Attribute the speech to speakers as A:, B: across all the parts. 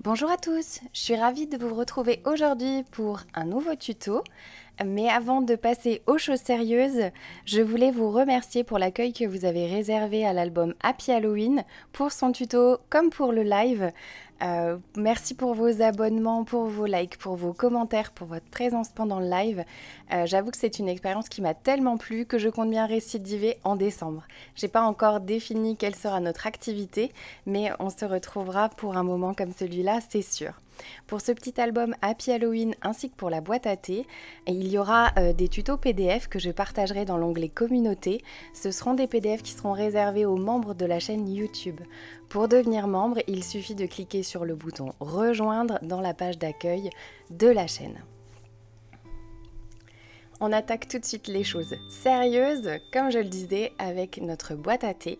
A: Bonjour à tous, je suis ravie de vous retrouver aujourd'hui pour un nouveau tuto. Mais avant de passer aux choses sérieuses, je voulais vous remercier pour l'accueil que vous avez réservé à l'album Happy Halloween, pour son tuto comme pour le live. Merci pour vos abonnements, pour vos likes, pour vos commentaires, pour votre présence pendant le live. J'avoue que c'est une expérience qui m'a tellement plu que je compte bien récidiver en décembre. J'ai pas encore défini quelle sera notre activité, mais on se retrouvera pour un moment comme celui-là, c'est sûr. Pour ce petit album Happy Halloween ainsi que pour la boîte à thé, il y aura des tutos PDF que je partagerai dans l'onglet communauté. Ce seront des PDF qui seront réservés aux membres de la chaîne YouTube. Pour devenir membre, il suffit de cliquer sur le bouton rejoindre dans la page d'accueil de la chaîne. On attaque tout de suite les choses sérieuses, comme je le disais, avec notre boîte à thé,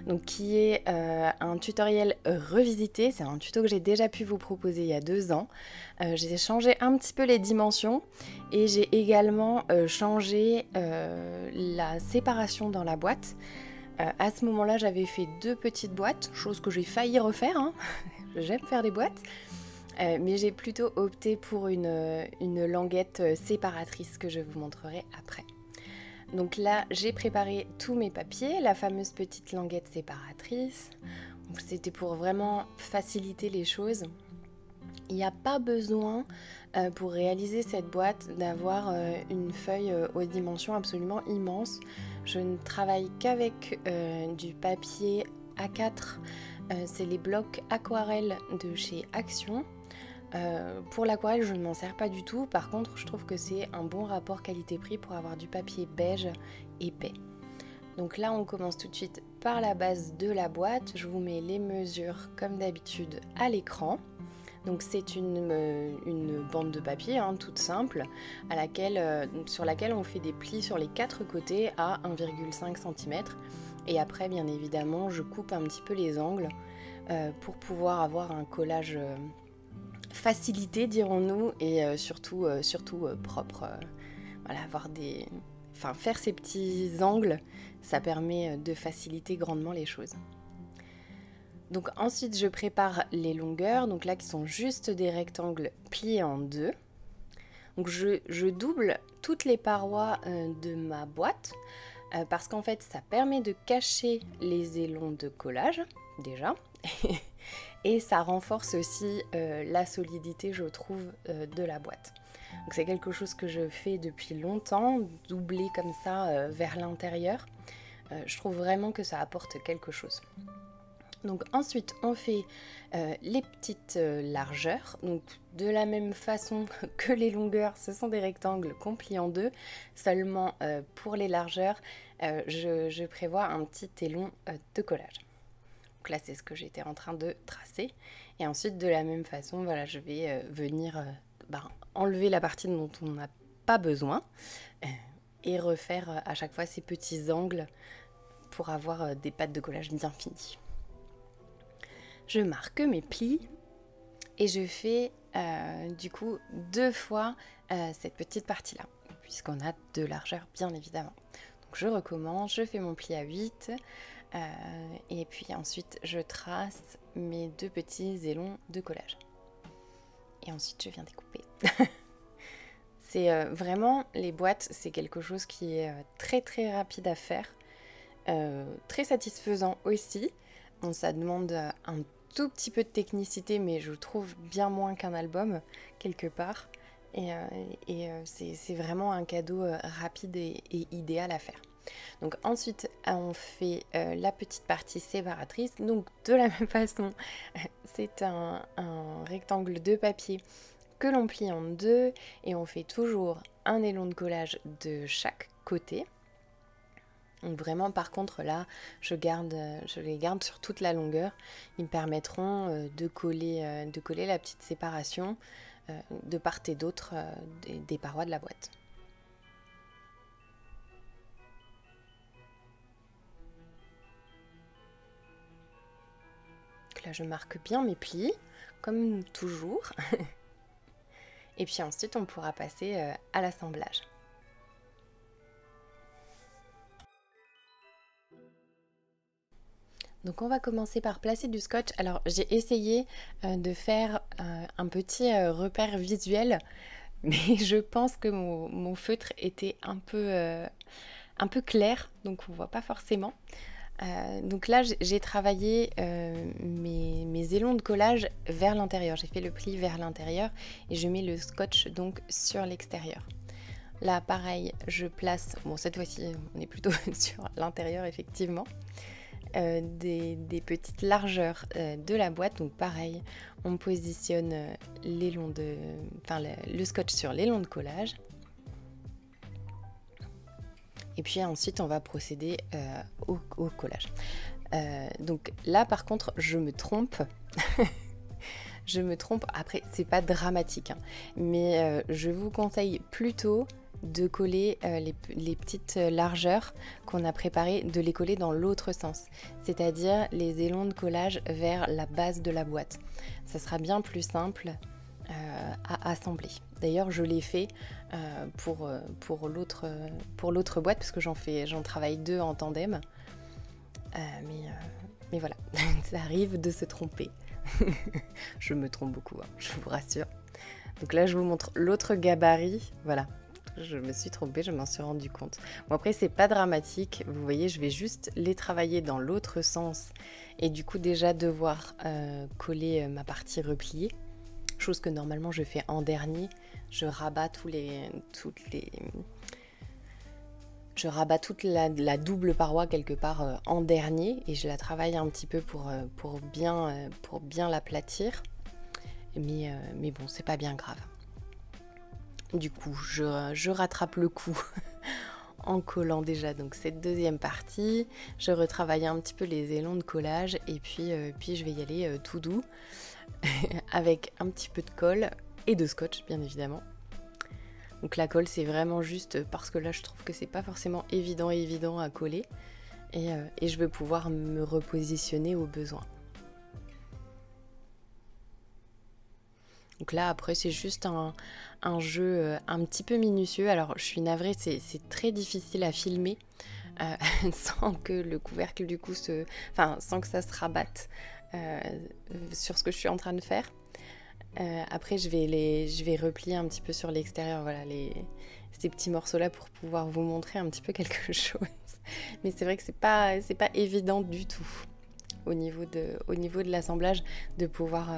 A: donc qui est un tutoriel revisité. C'est un tuto que j'ai déjà pu vous proposer il y a 2 ans. J'ai changé un petit peu les dimensions et j'ai également changé la séparation dans la boîte. À ce moment-là, j'avais fait 2 petites boîtes, chose que j'ai failli refaire, hein. J'aime faire des boîtes. Mais j'ai plutôt opté pour une languette séparatrice que je vous montrerai après. Donc là, j'ai préparé tous mes papiers, la fameuse petite languette séparatrice. C'était pour vraiment faciliter les choses. Il n'y a pas besoin, pour réaliser cette boîte, d'avoir une feuille aux dimensions absolument immenses. Je ne travaille qu'avec du papier A4. C'est les blocs aquarelles de chez Action. Pour l'aquarelle, je ne m'en sers pas du tout. Par contre, je trouve que c'est un bon rapport qualité-prix pour avoir du papier beige épais. Donc là, on commence tout de suite par la base de la boîte. Je vous mets les mesures comme d'habitude à l'écran. Donc c'est une bande de papier toute simple sur laquelle on fait des plis sur les 4 côtés à 1,5 cm. Et après, bien évidemment, je coupe un petit peu les angles pour pouvoir avoir un collage facilité, dirons-nous, et surtout propre. Voilà, faire ces petits angles, ça permet de faciliter grandement les choses. Donc ensuite, je prépare les longueurs, donc là qui sont juste des rectangles pliés en 2. Donc je double toutes les parois de ma boîte parce qu'en fait, ça permet de cacher les élons de collage, déjà. Et ça renforce aussi la solidité, je trouve, de la boîte. Donc c'est quelque chose que je fais depuis longtemps, doubler comme ça vers l'intérieur. Je trouve vraiment que ça apporte quelque chose. Donc ensuite, on fait les petites largeurs. Donc de la même façon que les longueurs, ce sont des rectangles qu'on plie en 2. Seulement pour les largeurs, je prévois un petit élon de collage. Donc là, c'est ce que j'étais en train de tracer. Et ensuite, de la même façon, voilà, je vais venir enlever la partie dont on n'a pas besoin et refaire à chaque fois ces petits angles pour avoir des pattes de collage bien finies. Je marque mes plis et je fais du coup 2 fois cette petite partie-là, puisqu'on a 2 largeurs, bien évidemment. Donc je recommence, je fais mon pli à 8. Et puis ensuite je trace mes 2 petits élons de collage et ensuite je viens découper. C'est vraiment, les boîtes, c'est quelque chose qui est très très rapide à faire, très satisfaisant aussi. Donc ça demande un tout petit peu de technicité, mais je trouve bien moins qu'un album quelque part, et c'est vraiment un cadeau rapide et idéal à faire. Donc ensuite, on fait la petite partie séparatrice. Donc de la même façon, c'est un rectangle de papier que l'on plie en 2 et on fait toujours un élon de collage de chaque côté. Donc vraiment, par contre, là, je les garde sur toute la longueur. Ils me permettront de coller la petite séparation de part et d'autre des parois de la boîte. Là, je marque bien mes plis, comme toujours. Et puis ensuite, on pourra passer à l'assemblage. Donc on va commencer par placer du scotch. Alors j'ai essayé de faire un petit repère visuel, mais je pense que mon feutre était un peu clair, donc on voit pas forcément. Donc là j'ai travaillé mes élons de collage vers l'intérieur. J'ai fait le pli vers l'intérieur et je mets le scotch donc sur l'extérieur. Là pareil, je place, bon cette fois-ci on est plutôt sur l'intérieur effectivement. Des petites largeurs de la boîte. Donc pareil, on positionne le scotch sur l'élon de collage. Et puis ensuite, on va procéder au collage. Donc là, par contre, je me trompe. Je me trompe. Après, c'est pas dramatique, hein. Mais je vous conseille plutôt de coller les petites largeurs qu'on a préparées, de les coller dans l'autre sens, c'est-à-dire les élons de collage vers la base de la boîte. Ça sera bien plus simple à assembler. D'ailleurs, je l'ai fait pour l'autre boîte parce que j'en travaille 2 en tandem. Mais voilà, ça arrive de se tromper. Je me trompe beaucoup, hein, je vous rassure. Donc là, je vous montre l'autre gabarit. Voilà. Je me suis trompée, je m'en suis rendu compte. Bon après c'est pas dramatique, vous voyez je vais juste les travailler dans l'autre sens et du coup déjà devoir coller ma partie repliée, chose que normalement je fais en dernier. Je rabats je rabats toute la double paroi quelque part en dernier et je la travaille un petit peu pour bien l'aplatir, mais bon c'est pas bien grave. Du coup, je rattrape le coup en collant déjà donc cette deuxième partie. Je retravaille un petit peu les élons de collage et puis je vais y aller tout doux avec un petit peu de colle et de scotch bien évidemment. Donc la colle c'est vraiment juste parce que là je trouve que c'est pas forcément évident à coller et je veux pouvoir me repositionner au besoin. Donc là après c'est juste un jeu un petit peu minutieux. Alors je suis navrée, c'est très difficile à filmer sans que le couvercle du coup sans que ça se rabatte sur ce que je suis en train de faire. Après je vais replier un petit peu sur l'extérieur, voilà ces petits morceaux là pour pouvoir vous montrer un petit peu quelque chose. Mais c'est vrai que c'est pas évident du tout. Au niveau de l'assemblage, de pouvoir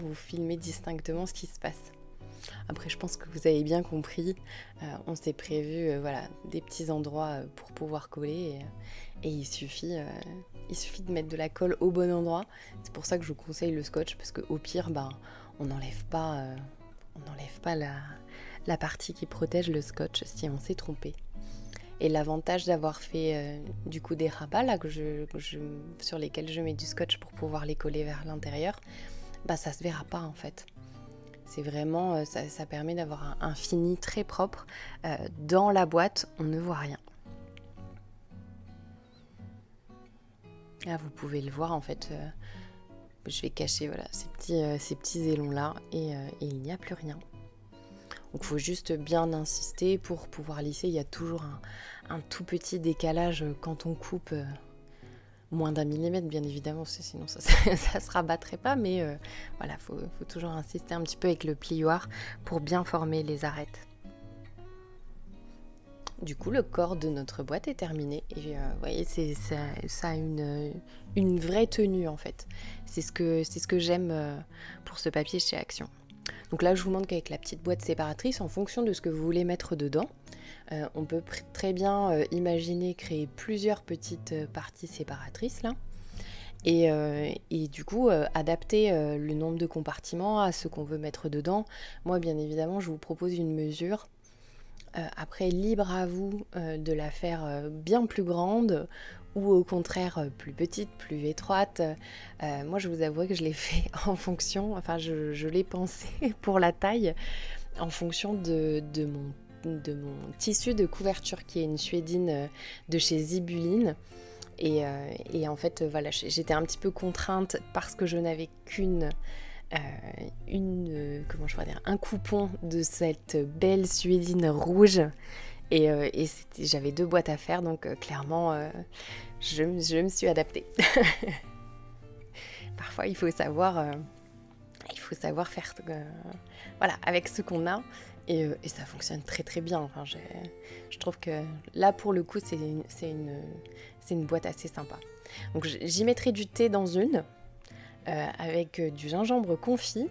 A: vous filmer distinctement ce qui se passe. Après, je pense que vous avez bien compris, on s'est prévu des petits endroits pour pouvoir coller et il suffit de mettre de la colle au bon endroit. C'est pour ça que je vous conseille le scotch parce qu'au pire, on n'enlève pas la partie qui protège le scotch si on s'est trompé. Et l'avantage d'avoir fait du coup des rabats là, sur lesquels je mets du scotch pour pouvoir les coller vers l'intérieur, ça se verra pas en fait. C'est vraiment, ça permet d'avoir un fini très propre. Dans la boîte, on ne voit rien. Là, vous pouvez le voir en fait. Je vais cacher ces petits élons là et il n'y a plus rien. Donc il faut juste bien insister pour pouvoir lisser. Il y a toujours un tout petit décalage quand on coupe, moins d'1 millimètre bien évidemment, sinon ça se rabattrait pas. Mais voilà, faut toujours insister un petit peu avec le plioir pour bien former les arêtes. Du coup, le corps de notre boîte est terminé et vous voyez, ça a une vraie tenue en fait. C'est ce que j'aime pour ce papier chez Action. Donc là, je vous montre qu'avec la petite boîte séparatrice, en fonction de ce que vous voulez mettre dedans, on peut très bien imaginer créer plusieurs petites parties séparatrices là. Et du coup, adapter le nombre de compartiments à ce qu'on veut mettre dedans. Moi, bien évidemment, je vous propose une mesure. Après, libre à vous de la faire bien plus grande ou au contraire plus petite, plus étroite. Moi, je vous avoue que je l'ai fait en fonction, je l'ai pensé pour la taille en fonction de mon tissu de couverture qui est une suédine de chez Zibuline. Et en fait, voilà, j'étais un petit peu contrainte parce que je n'avais un coupon de cette belle suédine rouge Et j'avais 2 boîtes à faire, donc clairement, je me suis adaptée. Parfois, il faut savoir faire voilà, avec ce qu'on a. Et ça fonctionne très très bien. Enfin, je trouve que là, pour le coup, c'est une boîte assez sympa. Donc j'y mettrai du thé dans une, avec du gingembre confit.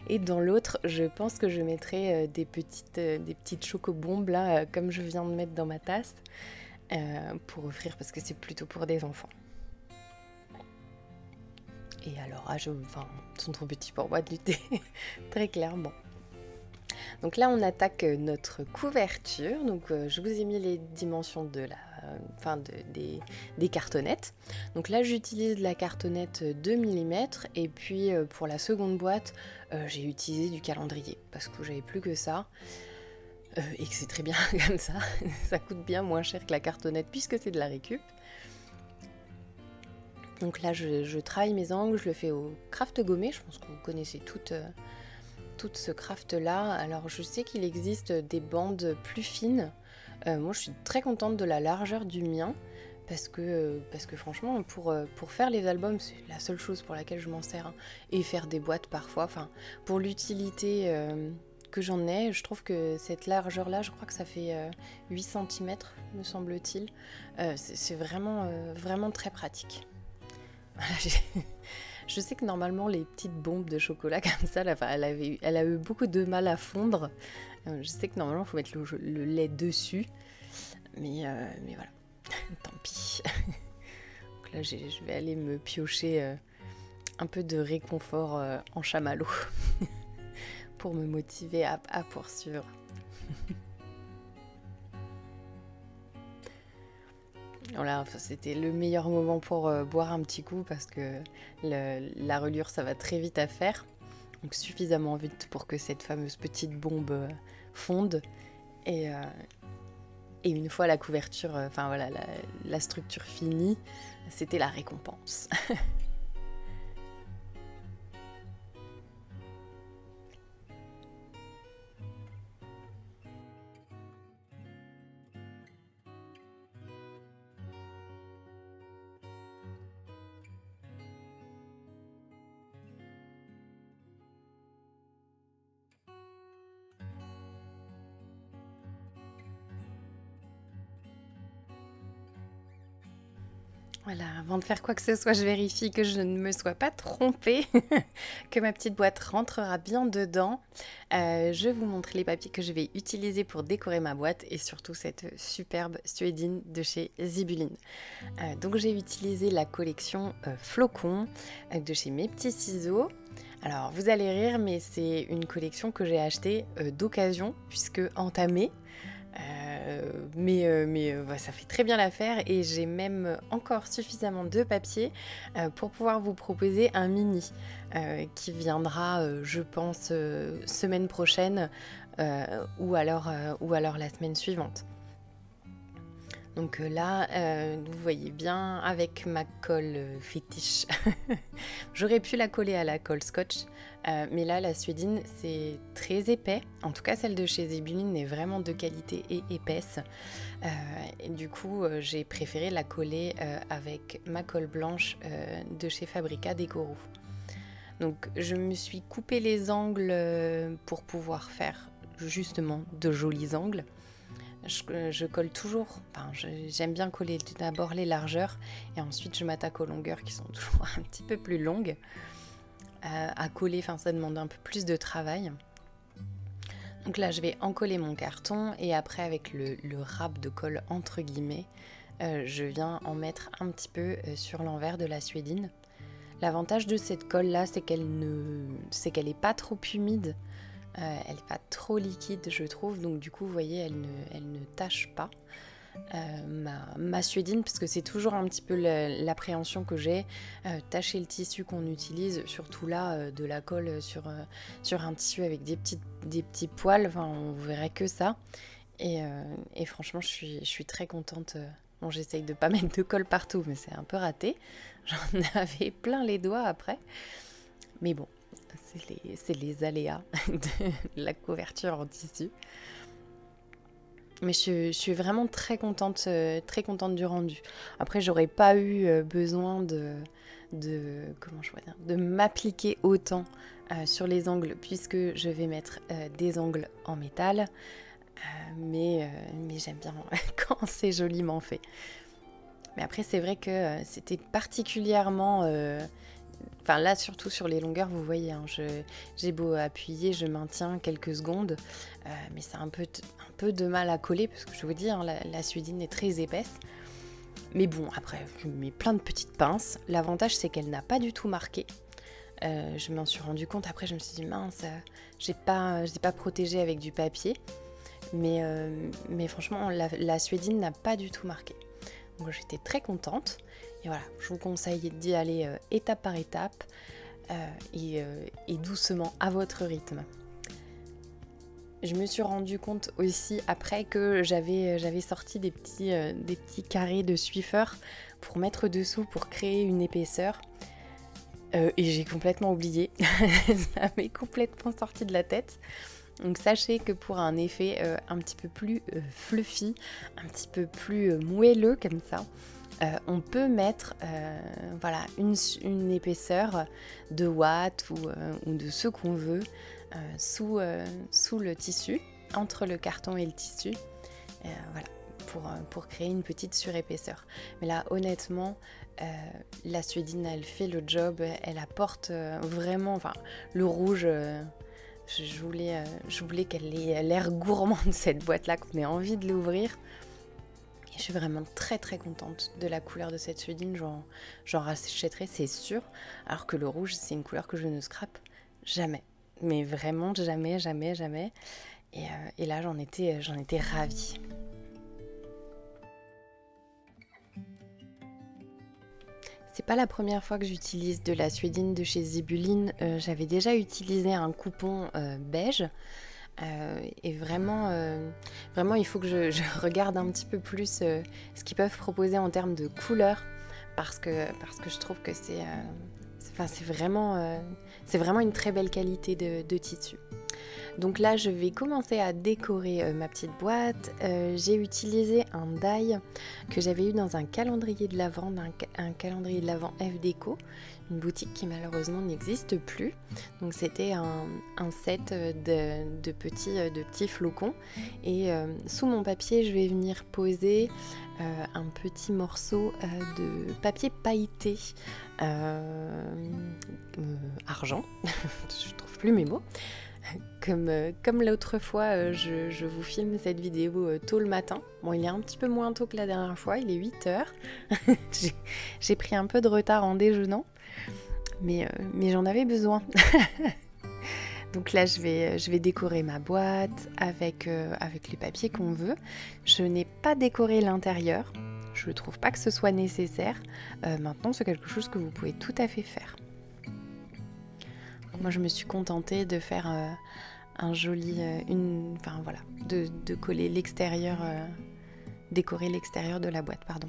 A: Et dans l'autre, je pense que je mettrai des petites chocobombes, là, comme je viens de mettre dans ma tasse, pour offrir, parce que c'est plutôt pour des enfants. Et alors, ils sont trop petits pour boire du thé, très clairement. Donc là, on attaque notre couverture. Donc je vous ai mis les dimensions des cartonnettes. Donc là, j'utilise la cartonnette 2 mm. Et puis pour la seconde boîte, j'ai utilisé du calendrier parce que j'avais plus que ça. Et que c'est très bien comme ça. Ça coûte bien moins cher que la cartonnette puisque c'est de la récup. Donc là, je travaille mes angles, je le fais au craft gommé. Je pense que vous connaissez tout ce craft-là. Alors, je sais qu'il existe des bandes plus fines. Moi, je suis très contente de la largeur du mien parce que franchement, pour faire les albums, c'est la seule chose pour laquelle je m'en sers. Hein. Et faire des boîtes parfois. Enfin, pour l'utilité que j'en ai, je trouve que cette largeur-là, je crois que ça fait 8 cm, me semble-t-il. C'est vraiment, vraiment très pratique. Voilà, je sais que normalement les petites bombes de chocolat comme ça, là, elle a eu beaucoup de mal à fondre. Je sais que normalement il faut mettre le lait dessus, mais voilà, tant pis. Donc là je vais aller me piocher un peu de réconfort en chamallow pour me motiver à poursuivre. Voilà, c'était le meilleur moment pour boire un petit coup parce que la reliure ça va très vite à faire, donc suffisamment vite pour que cette fameuse petite bombe fonde et une fois la couverture, voilà, la structure finie, c'était la récompense. Voilà, avant de faire quoi que ce soit, je vérifie que je ne me sois pas trompée, que ma petite boîte rentrera bien dedans. Je vous montre les papiers que je vais utiliser pour décorer ma boîte et surtout cette superbe suédine de chez Zibuline. Donc j'ai utilisé la collection Flocon de chez Mes Petits Ciseaux. Alors vous allez rire, mais c'est une collection que j'ai achetée d'occasion puisque entamée. Mais ça fait très bien l'affaire et j'ai même encore suffisamment de papier pour pouvoir vous proposer un mini qui viendra, je pense, semaine prochaine ou alors la semaine suivante. Donc là, vous voyez bien avec ma colle fétiche. J'aurais pu la coller à la colle scotch, mais là, la suédine, c'est très épais. En tout cas, celle de chez Zibuline est vraiment de qualité et épaisse. Et du coup, j'ai préféré la coller avec ma colle blanche de chez Fabrica Décorou. Donc, je me suis coupé les angles pour pouvoir faire justement de jolis angles. Je colle toujours, j'aime bien coller d'abord les largeurs et ensuite je m'attaque aux longueurs qui sont toujours un petit peu plus longues. À coller, ça demande un peu plus de travail. Donc là je vais encoller mon carton et après avec le râpe de colle entre guillemets, je viens en mettre un petit peu sur l'envers de la suédine. L'avantage de cette colle là c'est qu'elle n'est pas trop humide. Elle n'est pas trop liquide je trouve, donc du coup vous voyez elle ne tâche pas ma suédine, parce que c'est toujours un petit peu l'appréhension que j'ai, tacher le tissu qu'on utilise, surtout là de la colle sur un tissu avec des petits poils, on verrait que ça et franchement je suis très contente. Bon, j'essaye de pas mettre de colle partout mais c'est un peu raté, j'en avais plein les doigts après, mais bon, c'est les aléas de la couverture en tissu. Mais je suis vraiment très contente du rendu. Après, j'aurais pas eu besoin comment je pourrais dire, de m'appliquer autant sur les angles, puisque je vais mettre des angles en métal. Mais j'aime bien quand c'est joliment fait. Mais après, c'est vrai que c'était particulièrement... Enfin là, surtout sur les longueurs, vous voyez, hein, j'ai beau appuyer, je maintiens quelques secondes, mais c'est un peu de mal à coller, parce que je vous dis, hein, la suédine est très épaisse. Mais bon, après, je mets plein de petites pinces. L'avantage, c'est qu'elle n'a pas du tout marqué. Je m'en suis rendu compte, après je me suis dit, mince, je l'ai pas protégé avec du papier. Mais franchement, la suédine n'a pas du tout marqué. Donc j'étais très contente. Et voilà, je vous conseille d'y aller étape par étape et doucement à votre rythme. Je me suis rendu compte aussi après que j'avais sorti des petits carrés de Swiffer pour mettre dessous pour créer une épaisseur. Et j'ai complètement oublié. Ça m'est complètement sorti de la tête. Donc sachez que pour un effet un petit peu plus fluffy, un petit peu plus moelleux comme ça, on peut mettre voilà, une épaisseur de watts ou de ce qu'on veut sous le tissu, entre le carton et le tissu, voilà, pour créer une petite surépaisseur. Mais là honnêtement, la suédine elle fait le job, elle apporte vraiment, enfin le rouge... Je voulais qu'elle ait l'air gourmande cette boîte-là, qu'on ait envie de l'ouvrir. Et je suis vraiment très très contente de la couleur de cette suédine. J'en rachèterai, c'est sûr. Alors que le rouge, c'est une couleur que je ne scrape jamais. Mais vraiment jamais, jamais, jamais. Et là, j'en étais ravie. C'est pas la première fois que j'utilise de la suédine de chez Zibulline. J'avais déjà utilisé un coupon beige. Et vraiment, il faut que je regarde un petit peu plus ce qu'ils peuvent proposer en termes de couleurs. Parce que je trouve que c'est vraiment une très belle qualité de tissu. Donc là, je vais commencer à décorer ma petite boîte. J'ai utilisé un die que j'avais eu dans un calendrier de l'Avent, un calendrier de l'Avent F-Déco, une boutique qui malheureusement n'existe plus. Donc c'était un set de petits flocons. Et sous mon papier, je vais venir poser un petit morceau de papier pailleté argent. Je trouve plus mes mots. Comme l'autre fois, je vous filme cette vidéo tôt le matin. Bon, il est un petit peu moins tôt que la dernière fois, il est 8h. J'ai pris un peu de retard en déjeunant, mais j'en avais besoin. Donc là, je vais décorer ma boîte avec les papiers qu'on veut. Je n'ai pas décoré l'intérieur. Je ne trouve pas que ce soit nécessaire. Maintenant, c'est quelque chose que vous pouvez tout à fait faire. Moi, je me suis contentée de faire un joli... de coller l'extérieur... décorer l'extérieur de la boîte, pardon.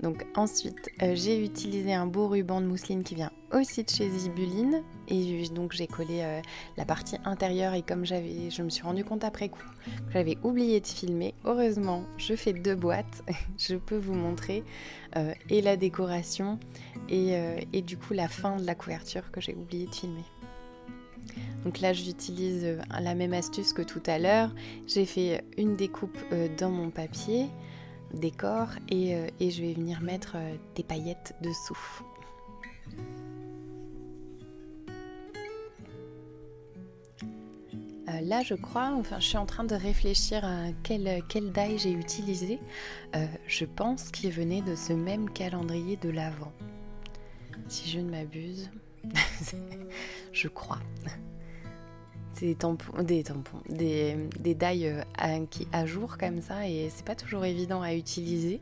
A: Donc ensuite, j'ai utilisé un beau ruban de mousseline qui vient aussi de chez Zibulline. Et donc j'ai collé la partie intérieure et comme je me suis rendu compte après coup que j'avais oublié de filmer. Heureusement, je fais 2 boîtes. Je peux vous montrer et la décoration et du coup la fin de la couverture que j'ai oublié de filmer. Donc là, j'utilise la même astuce que tout à l'heure. J'ai fait une découpe dans mon papier décor et je vais venir mettre des paillettes dessous. Là je crois, je suis en train de réfléchir à quel die j'ai utilisé. Je pense qu'il venait de ce même calendrier de l'Avent, si je ne m'abuse. Je crois. C'est des die qui à jour comme ça et c'est pas toujours évident à utiliser.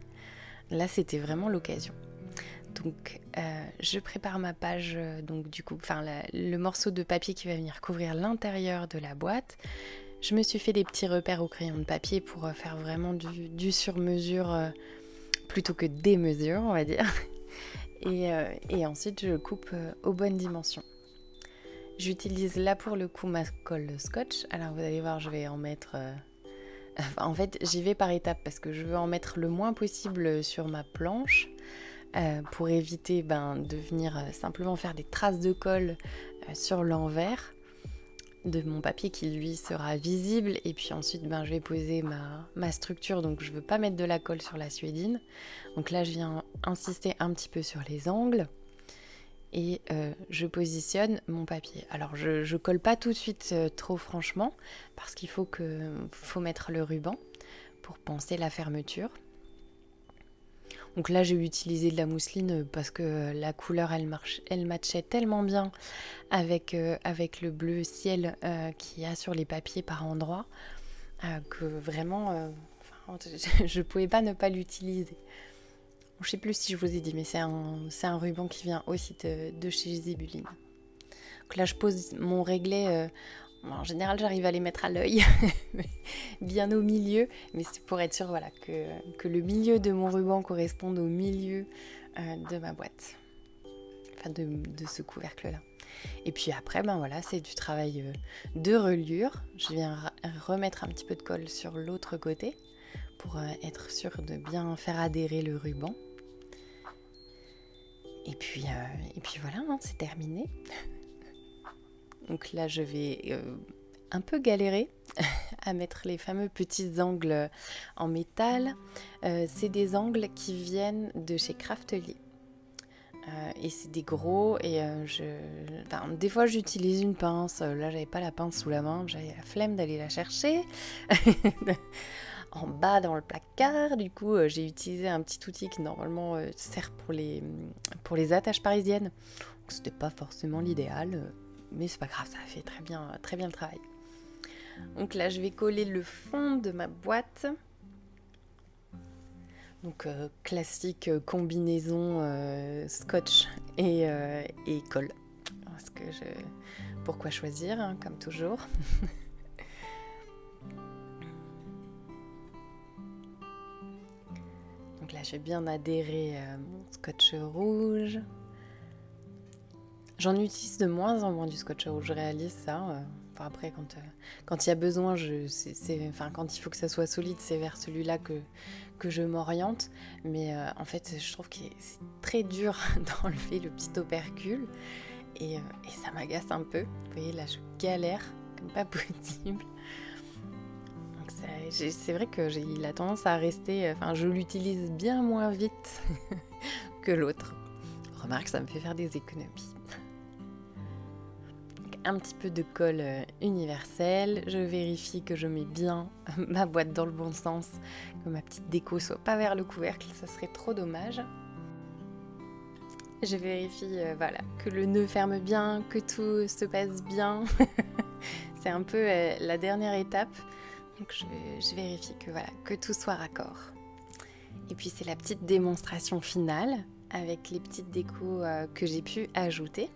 A: Là c'était vraiment l'occasion. Donc je prépare ma page, donc du coup, le morceau de papier qui va venir couvrir l'intérieur de la boîte. Je me suis fait des petits repères au crayon de papier pour faire vraiment du sur-mesure plutôt que des mesures, on va dire. Et ensuite je coupe aux bonnes dimensions. J'utilise là pour le coup ma colle scotch. Alors vous allez voir, je vais en mettre En fait, j'y vais par étapes parce que je veux en mettre le moins possible sur ma planche pour éviter de venir simplement faire des traces de colle sur l'envers de mon papier qui lui sera visible, et puis ensuite je vais poser ma structure, donc je veux pas mettre de la colle sur la suédine. Donc là je viens insister un petit peu sur les angles et je positionne mon papier. Alors je colle pas tout de suite trop franchement parce qu'il faut mettre le ruban pour penser la fermeture. Donc là j'ai utilisé de la mousseline parce que la couleur elle matchait tellement bien avec le bleu ciel qu'il y a sur les papiers par endroits que vraiment je pouvais pas ne pas l'utiliser. Je sais plus si je vous ai dit, mais c'est un ruban qui vient aussi de chez Zibuline. Donc là je pose mon réglet. En général, j'arrive à les mettre à l'œil, bien au milieu, mais c'est pour être sûr que le milieu de mon ruban corresponde au milieu de ma boîte, enfin de ce couvercle-là. Et puis après, c'est du travail de reliure. Je viens remettre un petit peu de colle sur l'autre côté pour être sûr de bien faire adhérer le ruban. Et puis voilà, c'est terminé. Donc là, je vais un peu galérer à mettre les fameux petits angles en métal. C'est des angles qui viennent de chez Craftelier. Et c'est des gros, et des fois j'utilise une pince. Là, j'avais pas la pince sous la main, j'avais la flemme d'aller la chercher en bas dans le placard. Du coup, j'ai utilisé un petit outil qui normalement sert pour les attaches parisiennes. Donc, c'était pas forcément l'idéal. Mais c'est pas grave, ça fait très bien le travail. Donc là, je vais coller le fond de ma boîte. Donc classique combinaison scotch et colle. Pourquoi choisir, hein, comme toujours. Donc là, je vais bien adhérer mon scotch rouge. J'en utilise de moins en moins du scotch rouge, je réalise ça. Après, quand il y a besoin, quand il faut que ça soit solide, c'est vers celui-là que je m'oriente. Mais en fait, je trouve que c'est très dur d'enlever le petit opercule. Et ça m'agace un peu. Vous voyez, là, je galère comme pas possible. Donc c'est vrai qu'il a tendance à rester... je l'utilise bien moins vite que l'autre. Remarque, ça me fait faire des économies. Un petit peu de colle universelle. Je vérifie que je mets bien ma boîte dans le bon sens, que ma petite déco soit pas vers le couvercle, ça serait trop dommage. Je vérifie que le nœud ferme bien, que tout se passe bien. C'est un peu la dernière étape. Donc je vérifie que tout soit raccord. Et puis c'est la petite démonstration finale avec les petites décos que j'ai pu ajouter.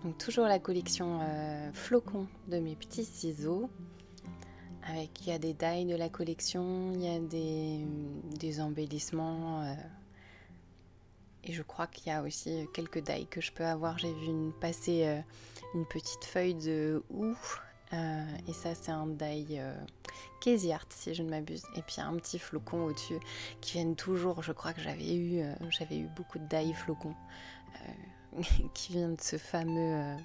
A: Donc toujours la collection flocons de mes petits ciseaux. Il y a des die de la collection, il y a des embellissements. Et je crois qu'il y a aussi quelques die que je peux avoir. J'ai vu passer une petite feuille de houx. Et ça c'est un die Casey Art si je ne m'abuse. Et puis un petit flocon au-dessus qui viennent toujours. Je crois que j'avais eu beaucoup de die flocons. Qui vient de ce fameux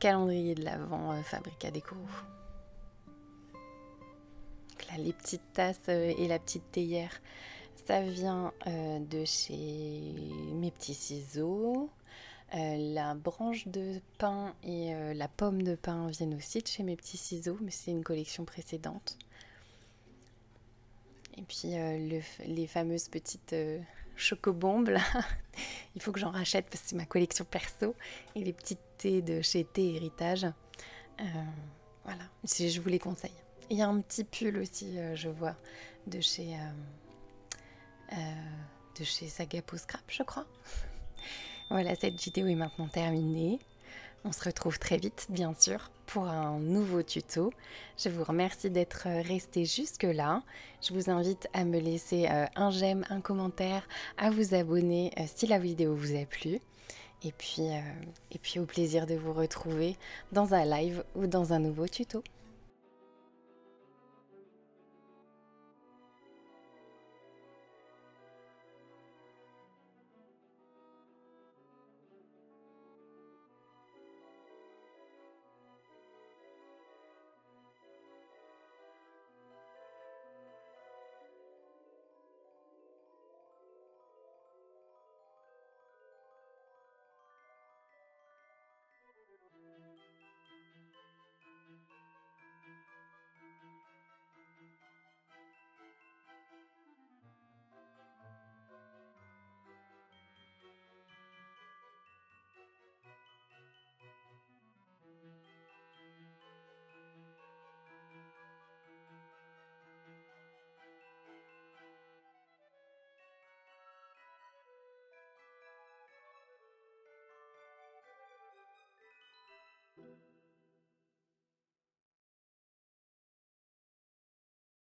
A: calendrier de l'Avent Fabrica Déco. Donc là, les petites tasses et la petite théière, ça vient de chez mes petits ciseaux. La branche de pin et la pomme de pin viennent aussi de chez mes petits ciseaux, mais c'est une collection précédente. Et puis les fameuses petites chocobombes là, il faut que j'en rachète parce que c'est ma collection perso. Et les petites thés de chez Thé Héritage, je vous les conseille. Il y a un petit pull aussi, je vois, de chez Sagapo Scrap, je crois. Voilà, cette vidéo est maintenant terminée. On se retrouve très vite, bien sûr, pour un nouveau tuto. Je vous remercie d'être resté jusque-là. Je vous invite à me laisser un j'aime, un commentaire, à vous abonner si la vidéo vous a plu. Et puis au plaisir de vous retrouver dans un live ou dans un nouveau tuto.